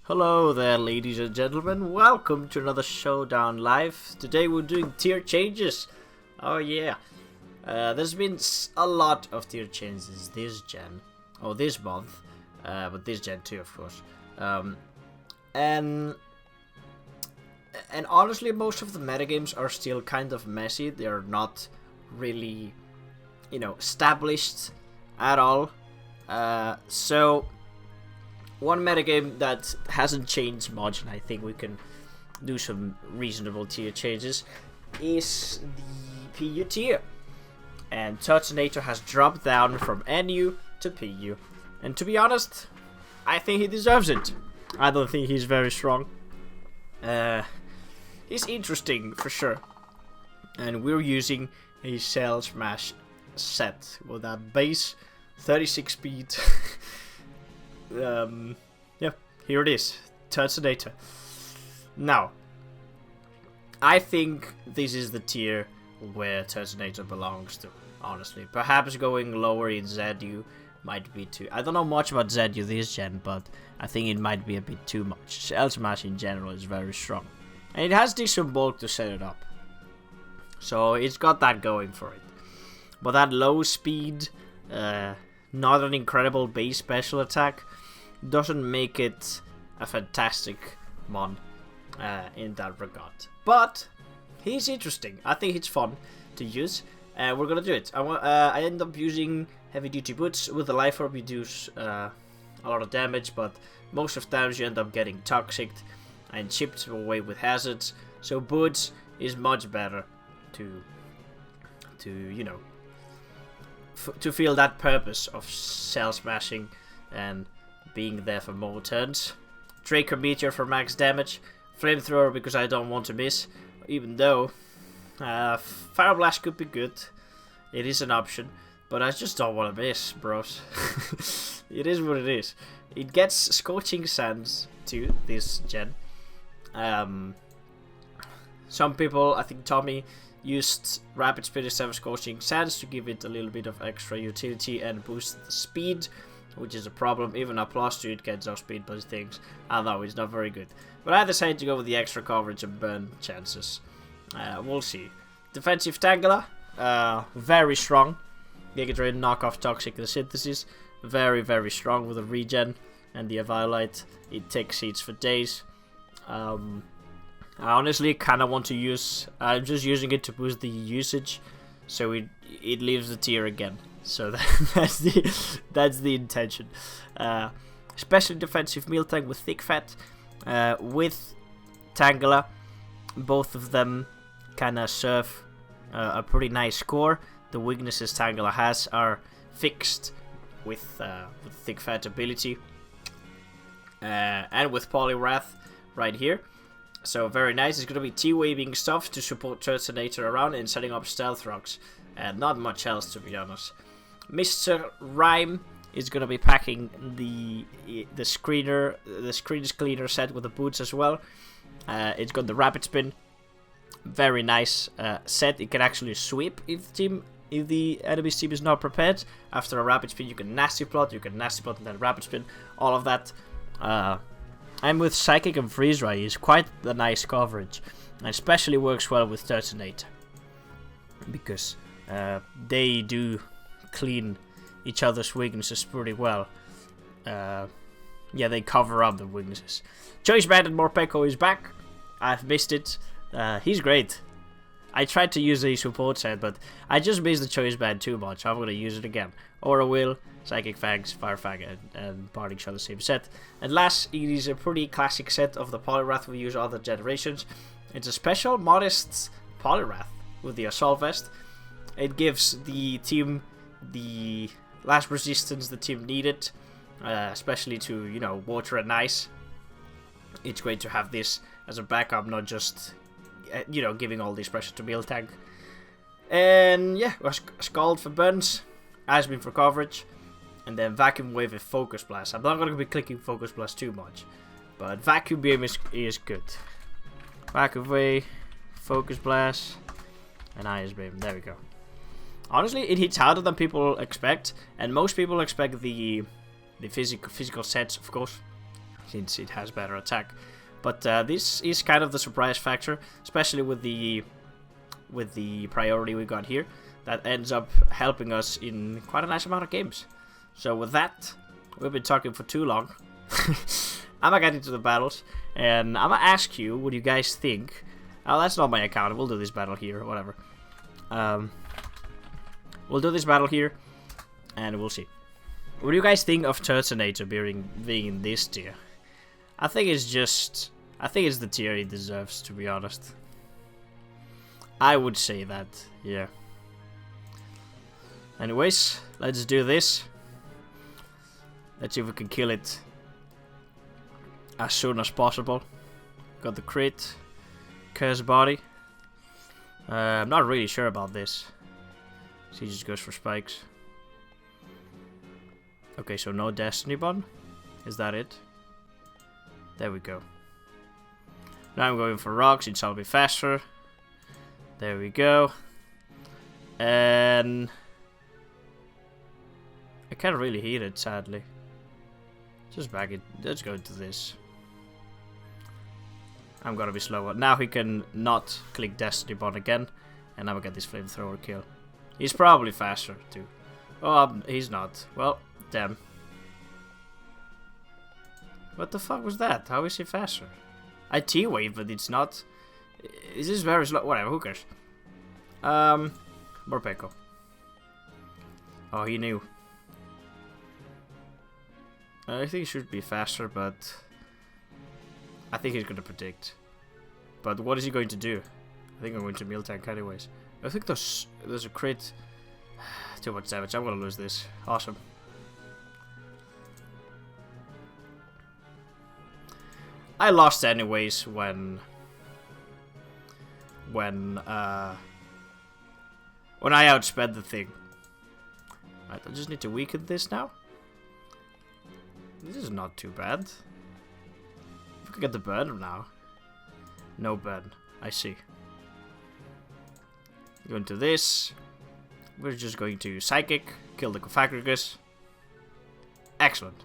Hello there, ladies and gentlemen. Welcome to another Showdown Live. Today we're doing tier changes. Oh yeah. There's been a lot of tier changes this gen. Or this month. But this gen too, of course. And honestly, most of the metagames are still kind of messy. They're not really, established at all. So one metagame that hasn't changed much, and I think we can do some reasonable tier changes, is the PU tier. And Turtonator has dropped down from NU to PU. And to be honest, I think he deserves it. I don't think he's very strong. He's interesting for sure. And we're using a Cell Smash set with that base 36 speed. Yeah, here it is, Turtonator. Now, I think this is the tier where Turtonator belongs to, honestly. Perhaps going lower in ZU might be too... I don't know much about ZU this gen, but I think it might be a bit too much. Cell Smash in general is very strong. And it has decent bulk to set it up. So it's got that going for it. But that low speed, not an incredible base special attack, doesn't make it a fantastic mon in that regard. But he's interesting. I think it's fun to use. We're gonna do it. I end up using heavy duty boots. With the life orb you do a lot of damage, but most of the times you end up getting toxic and chipped away with hazards. So boots is much better to feel that purpose of cell smashing and being there for more turns. Draco Meteor for max damage. Flamethrower because I don't want to miss. Even though Fire Blast could be good. It is an option. But I just don't want to miss, bros. It is what it is. It gets Scorching Sands too, this gen. Some people, I think Tommy, used Rapid Spin instead of Scorching Sands to give it a little bit of extra utility and boost the speed, which is a problem. Even a +2 it gets off speed boost things. I know it's not very good. But I decided to go with the extra coverage and burn chances. We'll see. Defensive Tangela, very strong. Giga Drain, knockoff Toxic the Synthesis. Very, very strong with the regen and the Eviolite. It takes seeds for days. I honestly kind of want to use... I'm just using it to boost the usage, so it leaves the tier again. So that's the intention. Especially defensive meal tank with thick fat, with Tangela. Both of them kind of serve a pretty nice score. The weaknesses Tangela has are fixed with thick fat ability, and with Poliwrath right here. So very nice. It's going to be T-waving stuff to support Turtonator around and setting up stealth rocks. And not much else, to be honest. Mr. Rhyme is going to be packing the screeners cleaner set with the boots as well. It's got the Rapid Spin. Very nice set. It can actually sweep if the enemy's team is not prepared. After a Rapid Spin, you can Nasty Plot and then Rapid Spin. All of that. And with Psychic and Freeze Ray is quite the nice coverage. And especially works well with Turtonator. Because they do clean each other's weaknesses pretty well. Yeah, they cover up the weaknesses. Choice Bandit Morpeko is back. I've missed it. He's great. I tried to use a support set, but I just missed the Choice Band too much. I'm going to use it again. Aura Will, Psychic Fangs, Fire Fang, and Parting Shot the same set. And last, it is a pretty classic set of the Poliwrath we use other generations. It's a special, modest Poliwrath with the Assault Vest. It gives the team the last resistance the team needed, especially to, water and ice. It's great to have this as a backup, not just, giving all this pressure to meal tank. And yeah, Scald for burns, Ice Beam for coverage, and then Vacuum Wave with Focus Blast. I'm not going to be clicking Focus Blast too much, but Vacuum Beam is good. Vacuum Wave, Focus Blast, and Ice Beam. There we go. Honestly, it hits harder than people expect, and most people expect the physical sets, of course. since it has better attack. But this is kind of the surprise factor, especially with the priority we got here. That ends up helping us in quite a nice amount of games. So with that, we've been talking for too long. I'm gonna get into the battles, and I'm gonna ask you what you guys think. Oh, that's not my account. We'll do this battle here, whatever. We'll do this battle here, and we'll see. What do you guys think of Turtonator being in this tier? I think it's the tier he deserves, to be honest. I would say that, yeah. Anyways, let's do this. Let's see if we can kill it as soon as possible. Got the crit. Curse body. I'm not really sure about this. So he just goes for spikes. Okay, so no Destiny Bond. Is that it? There we go. Now I'm going for rocks, since I'll be faster. There we go. And I can't really hit it, sadly. Just back it. Let's go into this. I'm gonna be slower. Now he can not click Destiny Bond again. And now we get this flamethrower kill. He's probably faster too. Oh, he's not. Well, damn. What the fuck was that? How is he faster? I T-wave, but it's not. Is this very slow? Whatever, who cares? Morpeko. Oh, he knew. I think he should be faster, but I think he's gonna predict. But what is he going to do? I think I'm going to meal tank anyways. I think there's a crit. Too much damage. I'm gonna lose this. Awesome. I lost anyways when I outsped the thing. Right, I just need to weaken this now. This is not too bad. If we can get the burn now. No burn. I see. Go into this. We're just going to Psychic. Kill the Cofagrigus. Excellent.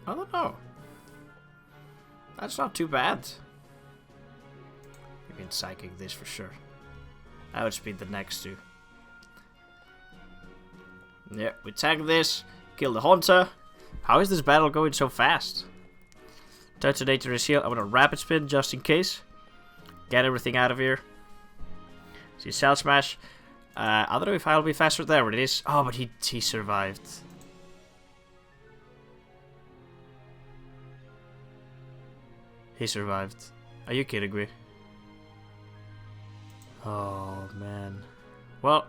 I don't know. That's not too bad. We can Psychic this for sure. I would speed the next two. Yeah, we tag this. Kill the Haunter. How is this battle going so fast? Turtonator is here. I'm gonna Rapid Spin just in case. Get everything out of here. See Cell Smash. I don't know if I'll be faster. There it is. Oh, but he survived. He survived. Are you kidding me? Oh, man. Well.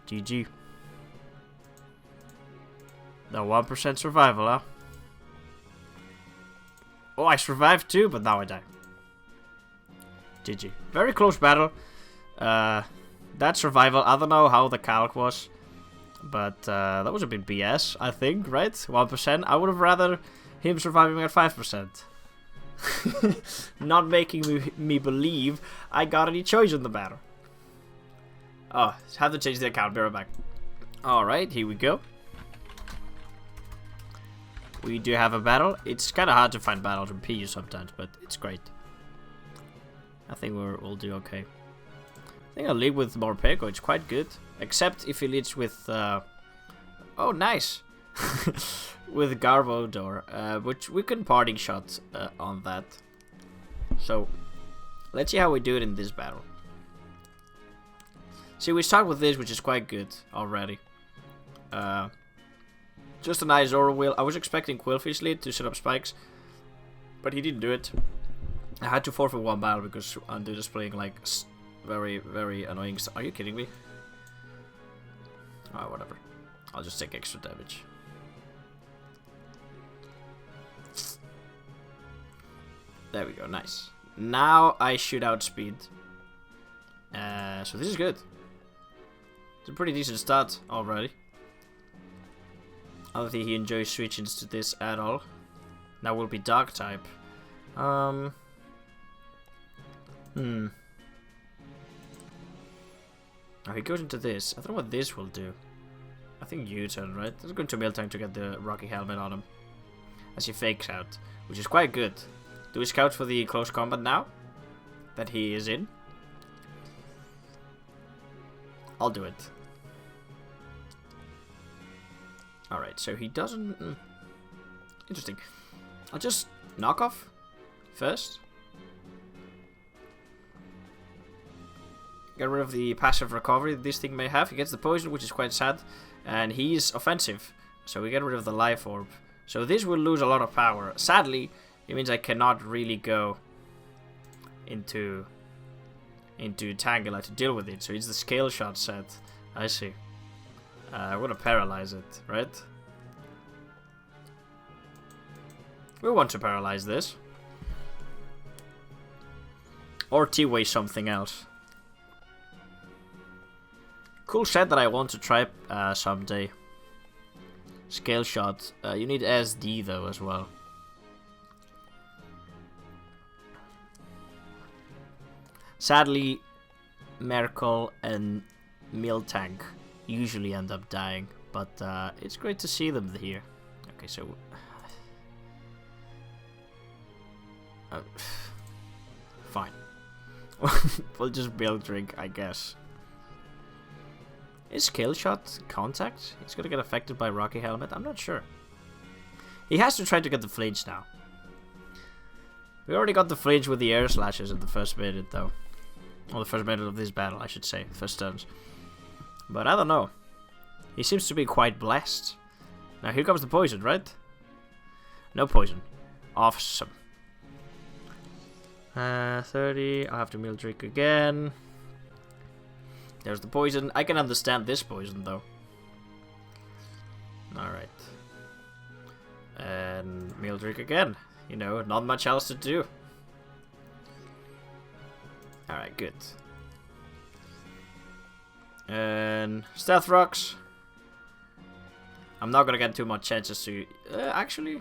GG. The 1% survival, huh? Oh, I survived too, but now I die. GG. Very close battle. That survival, I don't know how the calc was. But that was a bit BS, I think, right? 1%. I would have rather him surviving at 5%. Not making me believe I got any choice in the battle. Oh, have to change the account. Be right back. Alright, here we go. We do have a battle. It's kind of hard to find battles in PU sometimes, but it's great. I think we'll do okay. I think I'll lead with Morpeko. It's quite good. Except if he leads with... oh, nice! With Garbodor, which we can parting shot on that. So, let's see how we do it in this battle. See, we start with this, which is quite good already. Just a nice Zoro Wheel. I was expecting Quillfish lead to set up spikes, but he didn't do it. I had to forfeit one battle because Undo is playing like very, very annoying stuff. Are you kidding me? Oh, whatever. I'll just take extra damage. There we go, nice. Now I should outspeed. So this is good. It's a pretty decent start already. I don't think he enjoys switching to this at all. Now will be Dark type. Oh, he goes into this. I don't know what this will do. I think U-turn, right? Let's go into Miltank to get the Rocky Helmet on him. As he fakes out, which is quite good. Do we scout for the close combat now? That he is in? I'll do it. Alright, so he doesn't... Interesting. I'll just knock off first. Get rid of the passive recovery that this thing may have. He gets the poison, which is quite sad. And he's offensive. So we get rid of the life orb. So this will lose a lot of power. Sadly, it means I cannot really go into Tangela to deal with it. So it's the scale shot set. I see. I'm gonna paralyze it, right? We want to paralyze this. Or T-way something else. Cool set that I want to try someday. Scale shot. You need SD though as well. Sadly, Merkel and Miltank usually end up dying, but it's great to see them here. Okay, so fine. We'll just build drink, I guess. Is Scale Shot contact? He's gonna get affected by Rocky Helmet? I'm not sure. He has to try to get the flinch now. We already got the flinch with the air slashes at the first minute though. Well, the first minute of this battle, I should say. First turns. But I don't know. He seems to be quite blessed. Now here comes the poison, right? No poison. Awesome. 30. I'll have to meal drink again. There's the poison. I can understand this poison though. Alright. And meal drink again. You know, not much else to do. Alright, good. And Stealth Rocks. I'm not gonna get too much chances to... actually...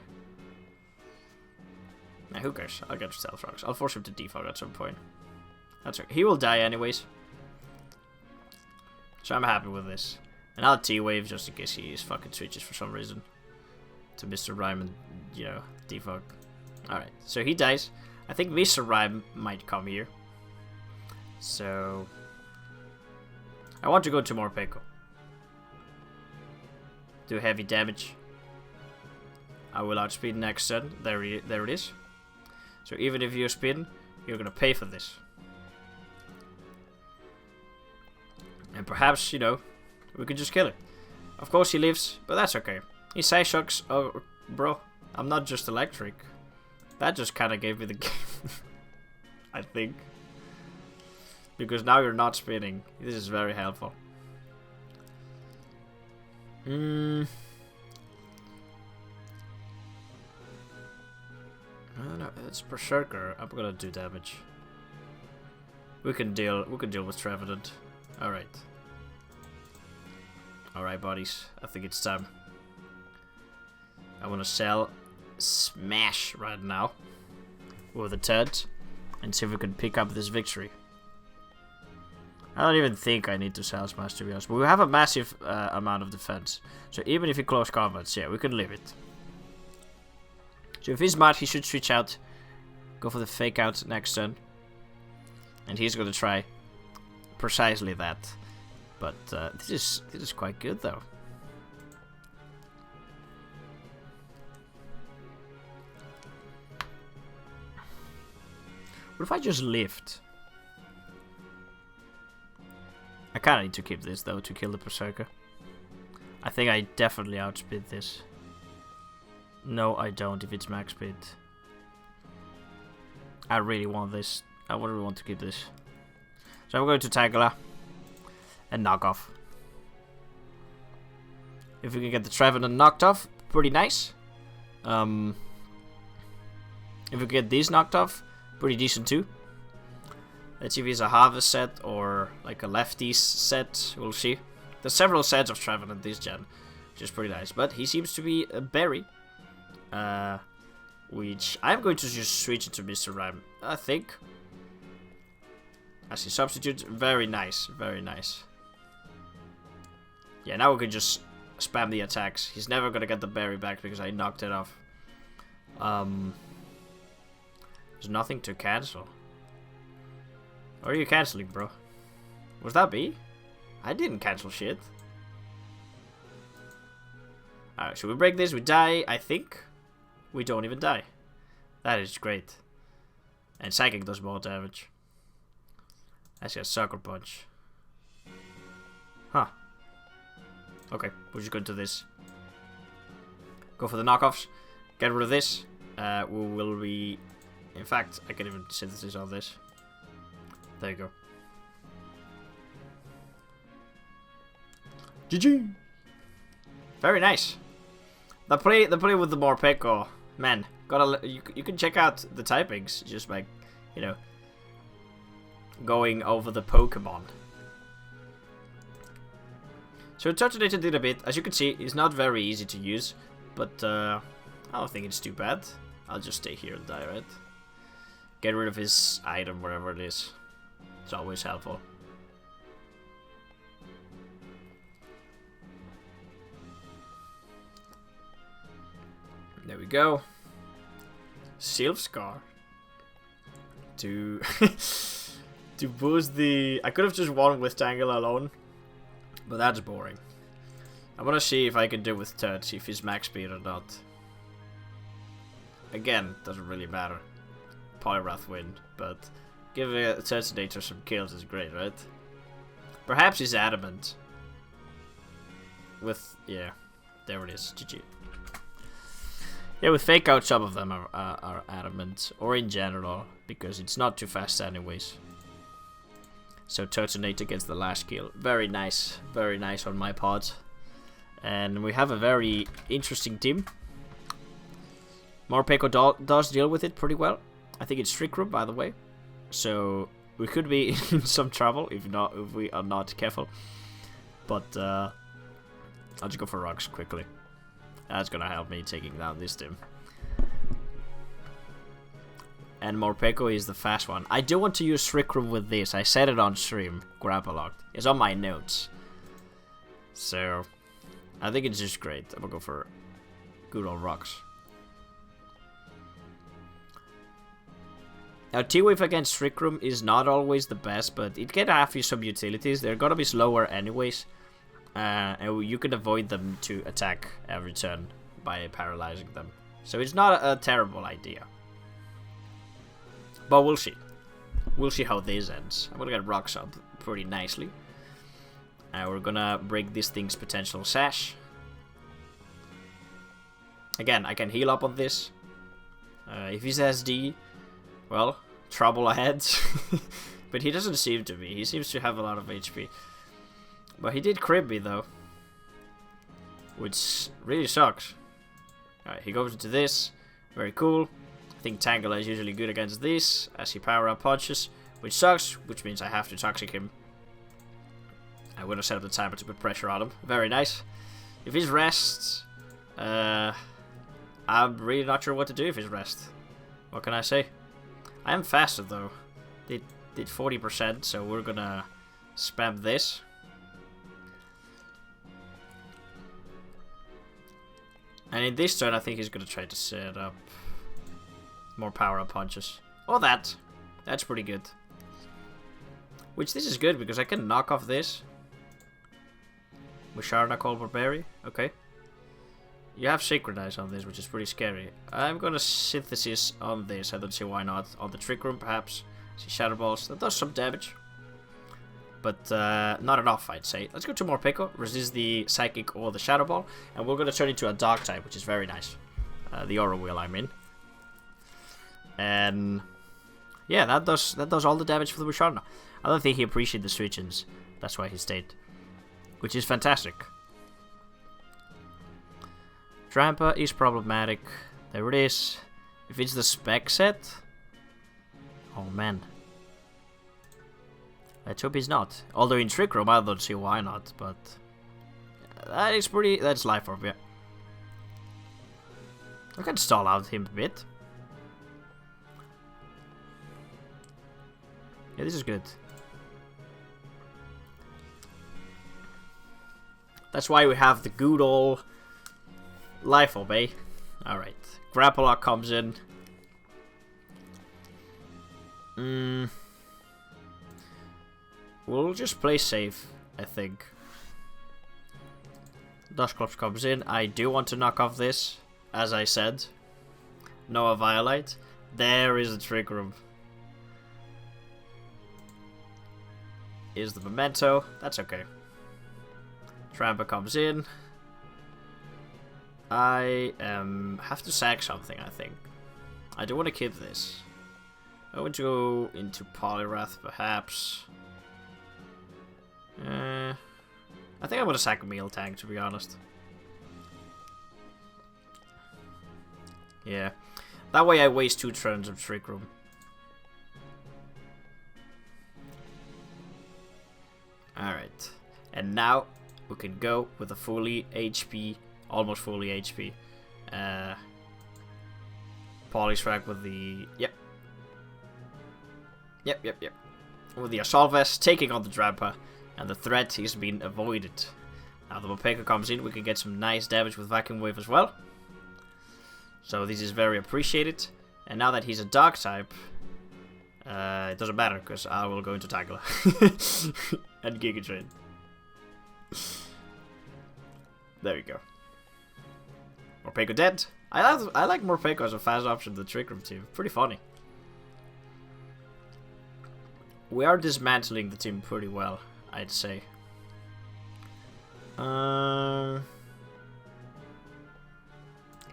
Nah, who cares? I'll get Stealth Rocks. I'll force him to defog at some point. That's okay. He will die anyways. So I'm happy with this. And I'll T-Wave just in case he fucking switches for some reason. To Mr. Rhyme and, you know, defog. Alright, so he dies. I think Mr. Rhyme might come here. So... I want to go to Morpeko. Do heavy damage. I will outspeed next turn. There it is. So even if you spin, you're gonna pay for this. And perhaps, you know, we could just kill it. Of course he lives, but that's okay. He Psyshocks. Oh, bro, I'm not just electric. That just kind of gave me the game. I think. Because now you're not spinning. This is very helpful. No, it's Berserker. I'm gonna do damage. We can deal with Trevenant. Alright. Alright, buddies. I think it's time. I wanna sell Smash right now. With a Ted. And see if we can pick up this victory. I don't even think I need to sell Smash, to be honest. But we have a massive amount of defense. So even if he close combats, yeah, we can leave it. So if he's smart, he should switch out. Go for the fake out next turn. And he's going to try precisely that. But this is quite good though. What if I just lift? I kinda need to keep this though to kill the Berserker. I think I definitely outspeed this. No, I don't if it's max speed. I really want this. I really want to keep this. So I'm going to Tangela and knock off. If we can get the Trevenant knocked off, pretty nice. If we can get these knocked off, pretty decent too. Let's see if he's a Harvest set or like a Lefties set. We'll see. There's several sets of Trevenant this gen, which is pretty nice. But he seems to be a berry. Which I'm going to just switch into Mr. Rhyme, I think. As he substitutes, very nice, very nice. Yeah, now we can just spam the attacks. He's never gonna get the berry back because I knocked it off. There's nothing to cancel. What are you canceling, bro? Was that B? I didn't cancel shit. Alright, should we break this? We die, I think. We don't even die. That is great. And Psychic does more damage. That's a Sucker Punch. Huh. Okay, we're just going to this. Go for the knockoffs. Get rid of this. We will be... In fact, I can even synthesis all this. There you go. GG! Very nice. The play with the Morpeko. Man, you can check out the typings just by, you know, going over the Pokemon. So Turtonator did a bit. As you can see, it's not very easy to use, but I don't think it's too bad. I'll just stay here and die, right? Get rid of his item, wherever it is. It's always helpful. There we go. Sylph Scar. To to boost the... I could have just won with Tangle alone, but that's boring. I want to see if I can do with Turt, see if he's max speed or not. Again, doesn't really matter. Poliwrath win, but give a Turtonator some kills is great, right? Perhaps he's adamant. With, yeah, there it is, GG. Yeah, with Fake Out, some of them are adamant, or in general, because it's not too fast anyways. So Turtonator gets the last kill. Very nice on my part. And we have a very interesting team. Morpeko does deal with it pretty well. I think it's Trick Room, by the way. So we could be in some trouble if we are not careful. But I'll just go for rocks quickly. That's gonna help me taking down this team. And Morpeko is the fast one. I do want to use Trick Room with this. I said it on stream. Grapple locked. It's on my notes. So I think it's just great. I'm gonna go for good old rocks. Now T-Wave against Trick Room is not always the best, but it can have you some utilities. They're gonna be slower anyways. And you can avoid them to attack every turn by paralyzing them. So it's not a terrible idea. But we'll see. We'll see how this ends. I'm gonna get rocks up pretty nicely. We're gonna break this thing's potential sash. Again, I can heal up on this. If he's SD, well, trouble ahead. But he doesn't seem to be. He seems to have a lot of HP. But he did crib me though, which really sucks. Alright, he goes into this. Very cool. I think Tangela is usually good against this, as he power up punches, which sucks, which means I have to toxic him. I'm gonna set up the timer to put pressure on him. Very nice. If he's rest, I'm really not sure what to do if he's rest. What can I say? I am faster though. Did 40%, so we're gonna spam this. And in this turn, I think he's gonna try to set up more power-up punches. Oh, that's pretty good. Which this is good because I can knock off this. Musharna, Colbert Berry. Okay. You have Synchronize on this, which is pretty scary. I'm gonna Synthesis on this. I don't see why not. On the Trick Room, perhaps. See Shadow Balls. That does some damage. But not enough, I'd say. Let's go to Morpeko, resist the Psychic or the Shadow Ball, and we're going to turn into a Dark type, which is very nice. The Aura Wheel, I mean. And yeah, that does all the damage for the Musharna. I don't think he appreciated the switch-ins. That's why he stayed. Which is fantastic. Trampa is problematic. There it is. If it's the spec set... Oh man. Let's hope he's not. Although in Trick Room, I don't see why not, but... That's Life Orb, yeah. I can stall out him a bit. Yeah, this is good. That's why we have the good old life orb, eh? Alright. Grapple lock comes in. We'll just play safe, I think. Dustclops comes in. I do want to knock off this, as I said. Noah Violite. There is the trick room. Is the memento. That's okay. Tramper comes in. I have to sack something, I think. I do want to keep this. I want to go into Polyrath, perhaps. I think I'm going to sack a meal tank, to be honest. Yeah. That way I waste 2 turns of Trick Room. Alright. And now we can go with a fully HP, almost fully HP. Polyshrag with the... Yep. With the Assault Vest, taking on the Drampa. And the threat is being avoided. Now the Mopeka comes in, we can get some nice damage with Vacuum Wave as well. So this is very appreciated. And now that he's a Dark type, it doesn't matter, because I will go into Tangela. And Giga Drain. There we go. Morpeko dead. I like Morpeko as a fast option in the Trick Room team. Pretty funny. We are dismantling the team pretty well, I'd say.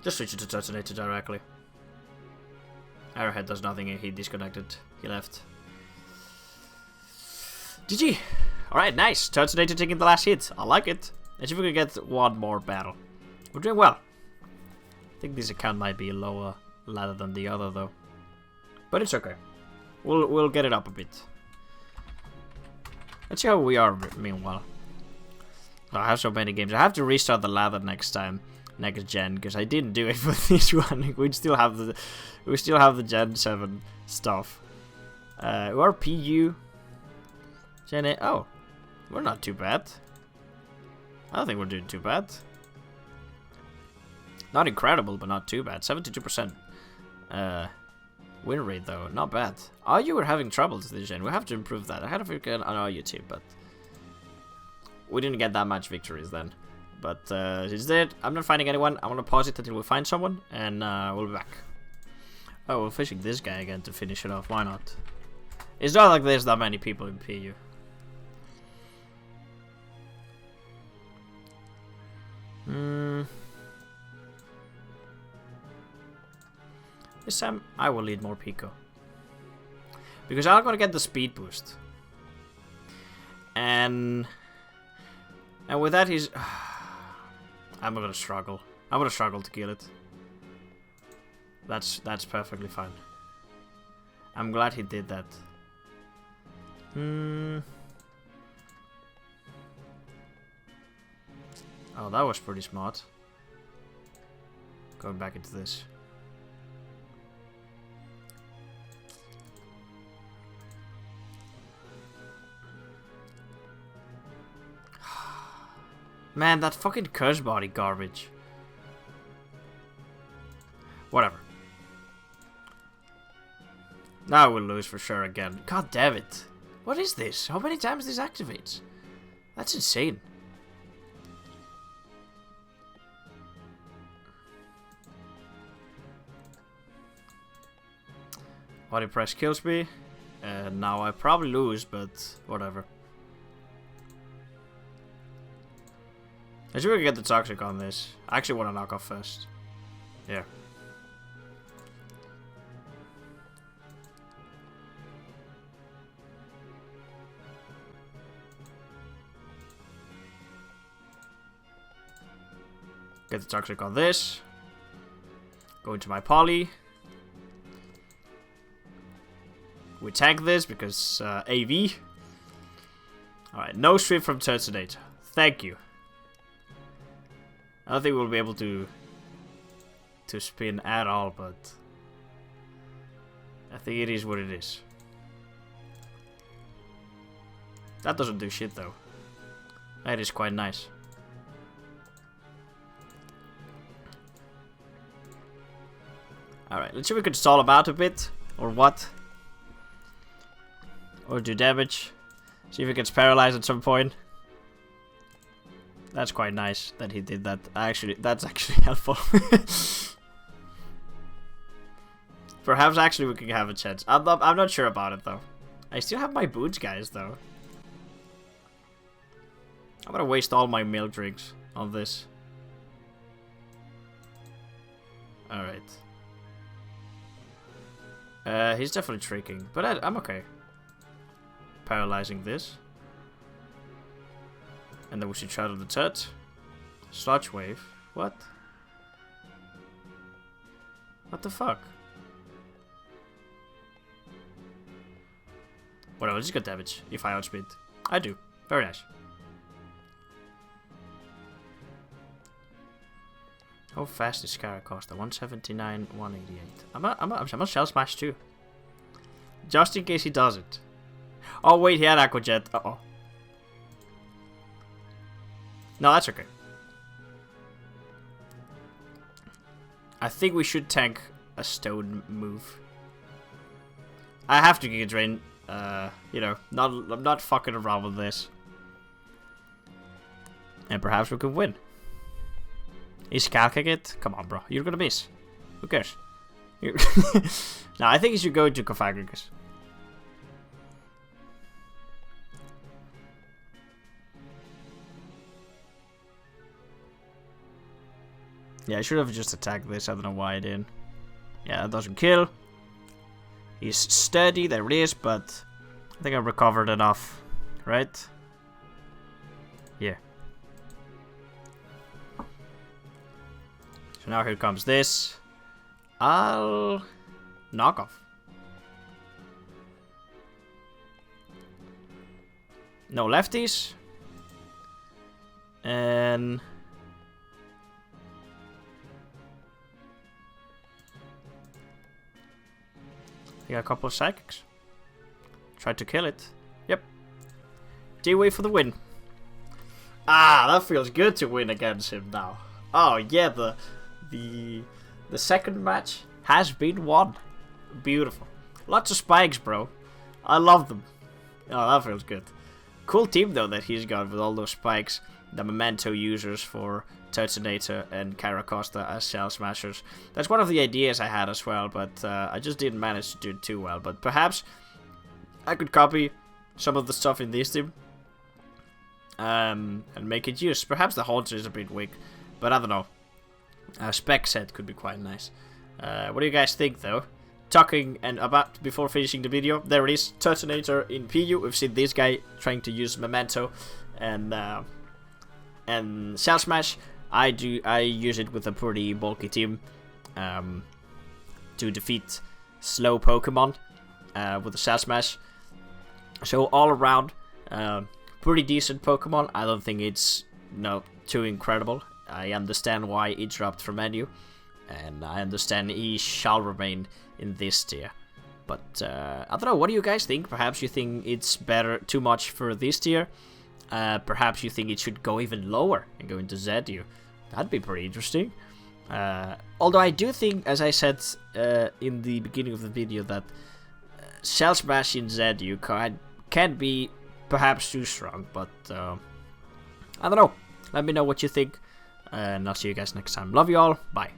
Just switch it to Turtonator directly. Arrowhead does nothing, he disconnected. He left. GG! Alright, nice. Turtonator taking the last hit. I like it. Let's see if we can get one more battle. We're doing well. I think this account might be a lower ladder than the other though. But it's okay. We'll get it up a bit. Let's see how we are meanwhile. I have so many games. I have to restart the ladder next time, next gen, because I didn't do it for this one. We still have the Gen 7 stuff. We are PU. Gen 8. Oh, we're not too bad. I don't think we're doing too bad. Not incredible, but not too bad. 72% win rate though, not bad. You were having troubles this gen. We have to improve that. I had a freaking on you too, but we didn't get that much victories then. But instead, I'm not finding anyone. I want to pause it until we find someone, and we'll be back. Oh, we're fishing this guy again to finish it off. Why not? It's not like there's that many people in PU. This time, I will lead more Pico. Because I'm gonna get the speed boost. And with that, he's... I'm gonna struggle. I'm gonna struggle to kill it. That's perfectly fine. I'm glad he did that. Oh, that was pretty smart. Going back into this. Man, that fucking curse body garbage. Whatever. Now we'll lose for sure again. God damn it. What is this? How many times this activates? That's insane. Body press kills me. Now I probably lose, but whatever. I should get the toxic on this. I actually want to knock off first. Yeah. Get the toxic on this. Go into my poly. We tank this because AV. Alright, no strip from Turtonator. Thank you. I don't think we'll be able to spin at all, but I think it is what it is. That doesn't do shit though. That is quite nice. Alright, let's see if we can stall him out a bit. Or what? Or do damage. See if he gets paralyzed at some point. That's quite nice that he did that. That's actually helpful. Perhaps actually we can have a chance. I'm not sure about it though. I still have my boots, guys, though. I'm gonna waste all my milk drinks on this. Alright. He's definitely tricking, but I'm okay. Paralyzing this. And then we should try to the Turt. Sludge wave. What? What the fuck? Whatever, just get damage if I outspeed. I do. Very nice. How fast is Caracosta? 179, 188. I'm a Shell Smash too. Just in case he does it. Oh wait, he had Aqua Jet. Uh-oh. No, that's okay. I think we should tank a stone move. I have to Giga Drain. You know, I'm not fucking around with this. And perhaps we can win. Is calcing it? Come on, bro. You're gonna miss. Who cares? No, I think you should go into Cofagrigus. Yeah, I should have just attacked this. I don't know why I didn't. Yeah, that doesn't kill. He's steady, there it is, but I think I recovered enough, right? Yeah. So now here comes this. I'll knock off. No lefties. And you got a couple of psychics. Tried to kill it. Yep. D-Way for the win. Ah, that feels good to win against him now. Oh yeah, the second match has been won. Beautiful. Lots of spikes, bro. I love them. Oh, that feels good. Cool team though that he's got with all those spikes. The Memento users for Turtonator and Caracosta as Shell Smashers. That's one of the ideas I had as well, but I just didn't manage to do it too well. But perhaps I could copy some of the stuff in this team and make it use. Perhaps the Haunter is a bit weak, but I don't know. A spec set could be quite nice. What do you guys think though? Talking and about before finishing the video, there it is, Turtonator in PU. We've seen this guy trying to use Memento and Shell Smash. I use it with a pretty bulky team to defeat slow Pokemon with the Shell Smash. So all around, pretty decent Pokemon. I don't think it's too incredible. I understand why it dropped from menu, and I understand he shall remain in this tier. But I don't know. What do you guys think? Perhaps you think it's too much for this tier. Perhaps you think it should go even lower and go into ZU. That'd be pretty interesting. Although I do think, as I said in the beginning of the video, that Shell Smash in ZU can be perhaps too strong. But I don't know. Let me know what you think. And I'll see you guys next time. Love you all. Bye.